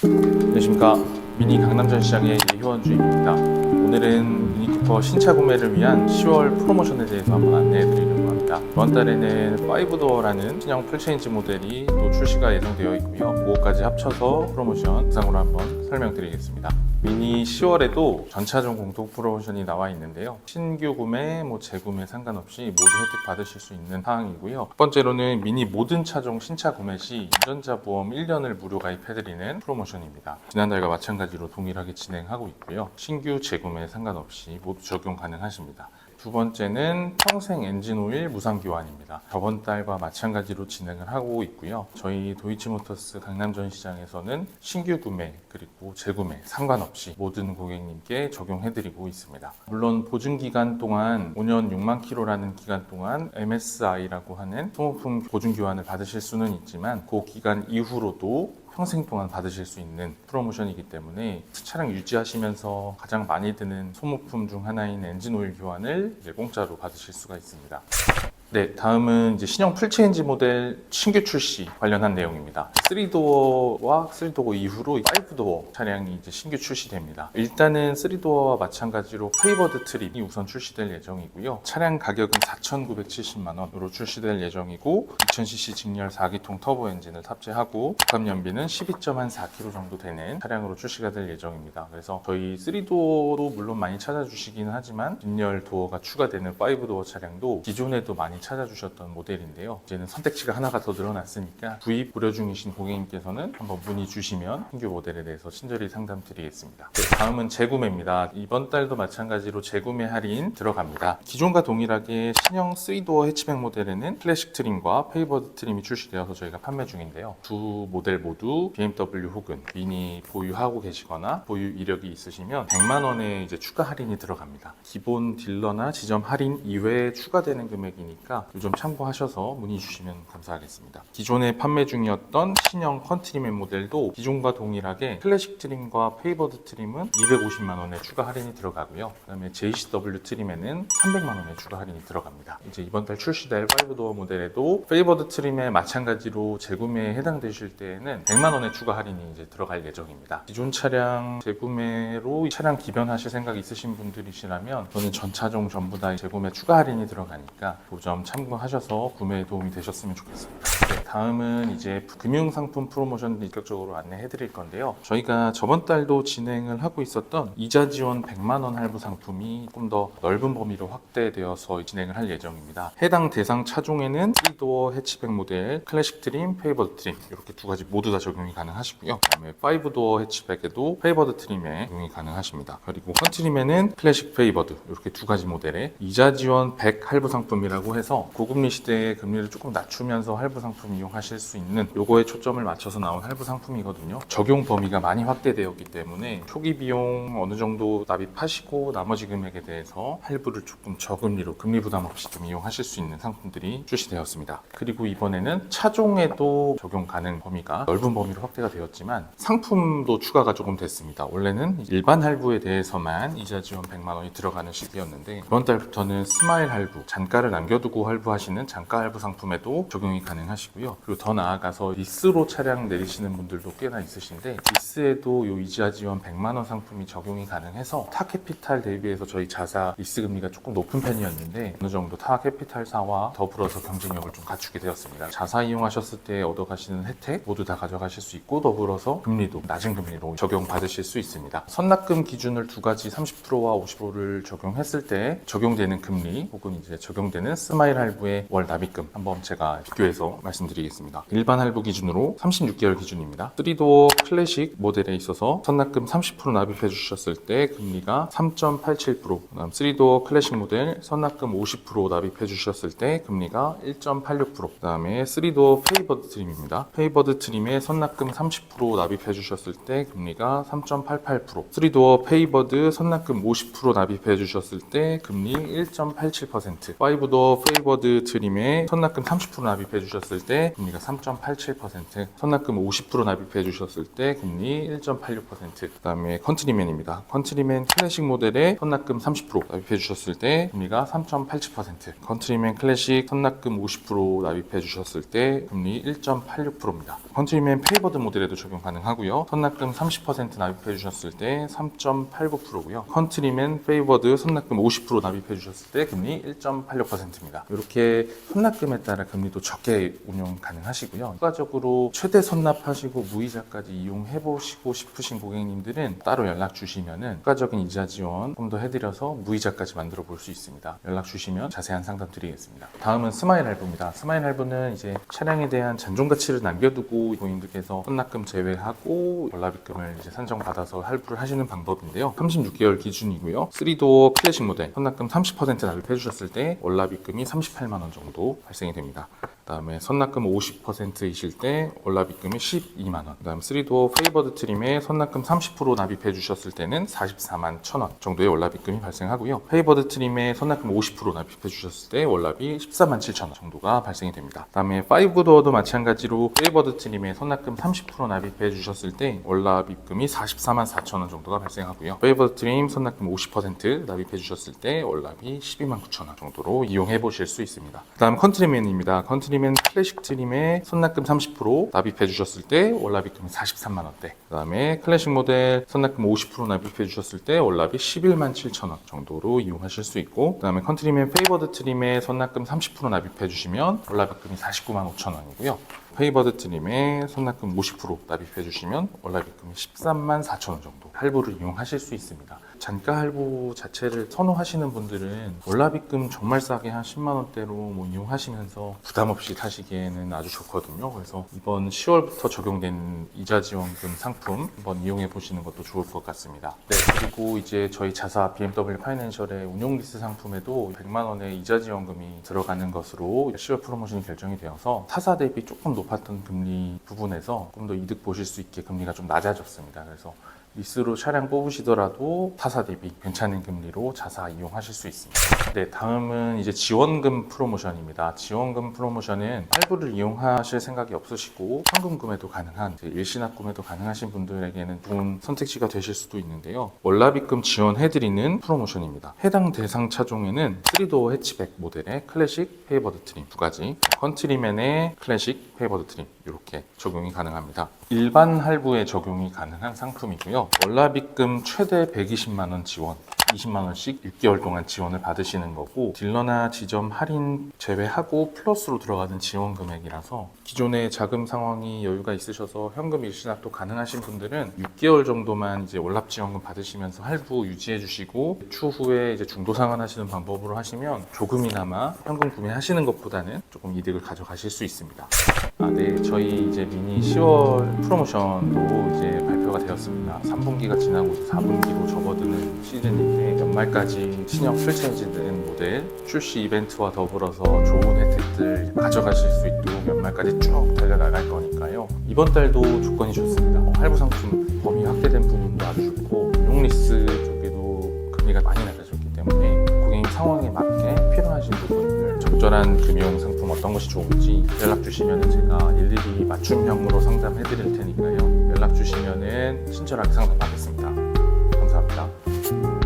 안녕하십니까. 미니 강남 전시장의 이효원주입니다. 오늘은 미니 쿠퍼 신차 구매를 위한 10월 프로모션에 대해서 한번 안내해 드리려고 합니다. 이번 달에는 5도어라는 신형 풀체인지 모델이 또 출시가 예정되어 있고요. 그것까지 합쳐서 프로모션 영상으로 한번 설명드리겠습니다. 미니 10월에도 전차종 공동 프로모션이 나와 있는데요. 신규 구매, 재구매 상관없이 모두 혜택 받으실 수 있는 사항이고요. 첫 번째로는 미니 모든 차종 신차 구매 시 운전자 보험 1년을 무료 가입해드리는 프로모션입니다. 지난달과 마찬가지로 동일하게 진행하고 있고요. 신규 재구매 상관없이 모두 적용 가능하십니다. 두 번째는 평생 엔진오일 무상 교환입니다. 저번 달과 마찬가지로 진행을 하고 있고요. 저희 도이치모터스 강남 전시장에서는 신규 구매 그리고 재구매 상관없이 모든 고객님께 적용해드리고 있습니다. 물론 보증기간 동안 5년 6만 킬로라는 기간 동안 MSI라고 하는 소모품 보증 교환을 받으실 수는 있지만 그 기간 이후로도 평생 동안 받으실 수 있는 프로모션이기 때문에 차량 유지하시면서 가장 많이 드는 소모품 중 하나인 엔진오일 교환을 공짜로 받으실 수가 있습니다. 네, 다음은 이제 신형 풀체인지 모델 신규 출시 관련한 내용입니다. 3도어와 3도어 이후로 5도어 차량이 이제 신규 출시됩니다. 일단은 3도어와 마찬가지로 페이버드 트림이 우선 출시될 예정이고요. 차량 가격은 4,970만 원으로 출시될 예정이고 2000cc 직렬 4기통 터보 엔진을 탑재하고 복합 연비는 12.4km 정도 되는 차량으로 출시가 될 예정입니다. 그래서 저희 3도어도 물론 많이 찾아주시기는 하지만 직렬 도어가 추가되는 5도어 차량도 기존에도 많이 찾아주셨던 모델인데요. 이제는 선택지가 하나가 더 늘어났으니까 구입 고려 중이신 고객님께서는 한번 문의 주시면 신규 모델에 대해서 친절히 상담드리겠습니다. 네, 다음은 재구매입니다. 이번 달도 마찬가지로 재구매 할인 들어갑니다. 기존과 동일하게 신형 3도어 해치백 모델에는 클래식 트림과 페이버드 트림이 출시되어서 저희가 판매 중인데요. 두 모델 모두 BMW 혹은 미니 보유하고 계시거나 보유 이력이 있으시면 100만 원의 이제 추가 할인이 들어갑니다. 기본 딜러나 지점 할인 이외에 추가되는 금액이니까 좀 참고하셔서 문의 주시면 감사하겠습니다. 기존에 판매 중이었던 신형 컨트리맨 모델도 기존과 동일하게 클래식 트림과 페이버드 트림은 250만 원의 추가 할인이 들어가고요. 그 다음에 JCW 트림에는 300만 원의 추가 할인이 들어갑니다. 이제 이번 달 출시될 5도어 모델에도 페이버드 트림에 마찬가지로 재구매에 해당되실 때에는 100만 원의 추가 할인이 이제 들어갈 예정입니다. 기존 차량 재구매로 차량 기변하실 생각 있으신 분들이시라면 저는 전 차종 전부 다 재구매 추가 할인이 들어가니까 그 점 참고하셔서 구매에 도움이 되셨으면 좋겠습니다. 네, 다음은 이제 금융상품 프로모션 본격적으로 안내해 드릴 건데요. 저희가 저번 달도 진행을 하고 있었던 이자 지원 100만 원 할부 상품이 조금 더 넓은 범위로 확대되어서 진행을 할 예정입니다. 해당 대상 차종에는 3도어 해치백 모델, 클래식 트림, 페이버드 트림 이렇게 두 가지 모두 다 적용이 가능하시고요. 그다음에 5도어 해치백에도 페이버드 트림에 적용이 가능하십니다. 그리고 컨트림에는 클래식 페이버드 이렇게 두 가지 모델에 이자 지원 100 할부 상품이라고 해서 고금리 시대에 금리를 조금 낮추면서 할부 상품 이용하실 수 있는 요거에 초점을 맞춰서 나온 할부 상품이거든요. 적용 범위가 많이 확대되었기 때문에 초기 비용 어느 정도 납입하시고 나머지 금액에 대해서 할부를 조금 저금리로 금리 부담 없이 좀 이용하실 수 있는 상품들이 출시되었습니다. 그리고 이번에는 차종에도 적용 가능 범위가 넓은 범위로 확대가 되었지만 상품도 추가가 조금 됐습니다. 원래는 일반 할부에 대해서만 이자 지원 100만 원이 들어가는 시기였는데 이번 달부터는 스마일 할부, 잔가를 남겨두고 할부하시는 잔가 할부 상품에도 적용이 가능하시고요. 그리고 더 나아가서 리스로 차량 내리시는 분들도 꽤나 있으신데 리스에도 이 이자 지원 100만 원 상품이 적용이 가능해서 타 캐피탈 대비해서 저희 자사 리스 금리가 조금 높은 편이었는데 어느 정도 타 캐피탈사와 더불어서 경쟁력을 좀 갖추게 되었습니다. 자사 이용하셨을 때 얻어가시는 혜택 모두 다 가져가실 수 있고 더불어서 금리도 낮은 금리로 적용받으실 수 있습니다. 선납금 기준을 두 가지 30%와 50%를 적용했을 때 적용되는 금리 혹은 이제 적용되는 스마일 할부의 월 납입금 한번 제가 비교해서 말씀드리겠습니다. 일반 할부 기준으로 36개월 기준입니다. 3도어 클래식 모델에 있어서 선납금 30% 납입해 주셨을 때 금리가 3.87%, 그다음 3도어 클래식 모델 선납금 50% 납입해 주셨을 때 금리가 1.86%, 그다음에 3도어 페이버드 트림입니다. 페이버드 트림에 선납금 30% 납입해 주셨을 때 금리가 3.88%, 3도어 페이버드 선납금 50% 납입해 주셨을 때 금리 1.87%, 5도어 페이버드 트림에 선납금 30% 납입해 주셨을 때 금리가 3.87%, 선납금 50% 납입해 주셨을 때 금리 1.86%, 그다음에 컨트리맨입니다. 컨트리맨 클래식 모델에 선납금 30% 납입해 주셨을 때 금리가 3.87%, 컨트리맨 클래식 선납금 50% 납입해 주셨을 때 금리 1.86%입니다. 컨트리맨 페이버드 모델에도 적용 가능하고요. 선납금 30% 납입해 주셨을 때 3.89%고요. 컨트리맨 페이버드 선납금 50% 납입해 주셨을 때 금리 1.86%입니다. 이렇게 선납금에 따라 금리도 적게 운용 가능하시고요. 추가적으로 최대 선납하시고 무이자까지 이용해 보시고 싶으신 고객님들은 따로 연락 주시면은 추가적인 이자 지원 좀 더 해드려서 무이자까지 만들어 볼 수 있습니다. 연락 주시면 자세한 상담 드리겠습니다. 다음은 스마일 할부입니다. 스마일 할부는 이제 차량에 대한 잔존 가치를 남겨두고 고객님들께서 선납금 제외하고 월납입금을 이제 산정받아서 할부를 하시는 방법인데요. 36개월 기준이고요. 3도어 클래식 모델 선납금 30% 납입해 주셨을 때 월납입금이 38만 원 정도 발생이 됩니다. 그다음에 선납금 50%이실 때 월납입금이 12만 원. 그다음 3도어 페이버드 트림에 선납금 30% 납입해 주셨을 때는 44만 1천 원 정도의 월납입금이 발생하고요. 페이버드 트림에 선납금 50% 납입해 주셨을 때 월납이 14만 7천 원 정도가 발생이 됩니다. 그다음에 5도어도 마찬가지로 페이버드 트림에 선납금 30% 납입해 주셨을 때 월납입금이 44만 4천 원 정도가 발생하고요. 페이버드 트림 선납금 50% 납입해 주셨을 때 월납이 12만 9천 원 정도로 이용해 보실 수 있습니다. 그다음 컨트리맨입니다. 컨트리맨 클래식 트림에 선납금 30% 납입해 주셨을 때 월납입금이 43만 원대. 그다음에 클래식 모델 선납금 50% 납입해 주셨을 때 월납이 11만 7천 원 정도로 이용하실 수 있고, 그다음에 컨트리맨 페이버드 트림에 선납금 30% 납입해 주시면 월납입금이 49만 5천 원이고요. 페이버드 트림에 선납금 50% 납입해 주시면 월납입금이 13만 4천 원 정도 할부를 이용하실 수 있습니다. 잔가 할부 자체를 선호하시는 분들은 월납입금 정말 싸게 한 10만 원대로 뭐 이용하시면서 부담 없이 타시기에는 아주 좋거든요. 그래서 이번 10월부터 적용된 이자 지원금 상품 한번 이용해 보시는 것도 좋을 것 같습니다. 네, 그리고 이제 저희 자사 BMW 파이낸셜의 운용 리스 상품에도 100만 원의 이자 지원금이 들어가는 것으로 10월 프로모션이 결정이 되어서 타사 대비 조금 높았던 금리 부분에서 조금 더 이득 보실 수 있게 금리가 좀 낮아졌습니다. 그래서 리스로 차량 뽑으시더라도 타사 대비 괜찮은 금리로 자사 이용하실 수 있습니다. 네, 다음은 이제 지원금 프로모션입니다. 지원금 프로모션은 할부를 이용하실 생각이 없으시고 현금 구매도 가능한, 일시납 구매도 가능하신 분들에게는 좋은 선택지가 되실 수도 있는데요. 월납입금 지원해드리는 프로모션입니다. 해당 대상 차종에는 3도어 해치백 모델의 클래식 페이버드 트림 두 가지, 컨트리맨의 클래식 페이버드 트림 이렇게 적용이 가능합니다. 일반 할부에 적용이 가능한 상품이고요. 월납입금 최대 120만 원 지원, 20만 원씩 6개월 동안 지원을 받으시는 거고, 딜러나 지점 할인 제외하고 플러스로 들어가는 지원 금액이라서 기존의 자금 상황이 여유가 있으셔서 현금 일시납도 가능하신 분들은 6개월 정도만 이제 월납 지원금 받으시면서 할부 유지해 주시고 추후에 이제 중도 상환하시는 방법으로 하시면 조금이나마 현금 구매하시는 것보다는 조금 이득을 가져가실 수 있습니다. 네, 저희 이제 미니 10월 프로모션도 이제 발표가 되었습니다. 3분기가 지나고 4분기로 접어드는 시즌인데 연말까지 신형 풀체인지된 모델 출시 이벤트와 더불어서 좋은 혜택들 가져가실 수 있도록 연말까지 쭉 달려나갈 거니까요. 이번 달도 조건이 좋습니다. 할부 상품 범위 확대된 부분도 아주 좋고, 용리스 쪽에도 금리가 많이 낮아졌기 때문에 고객님 상황에 맞게 필요하신 부분들 적절한 금융 상품 어떤 것이 좋은지 연락 주시면 제가 일일이 맞춤형으로 상담해 드릴 테니까요. 연락 주시면 친절하게 상담하겠습니다. 감사합니다.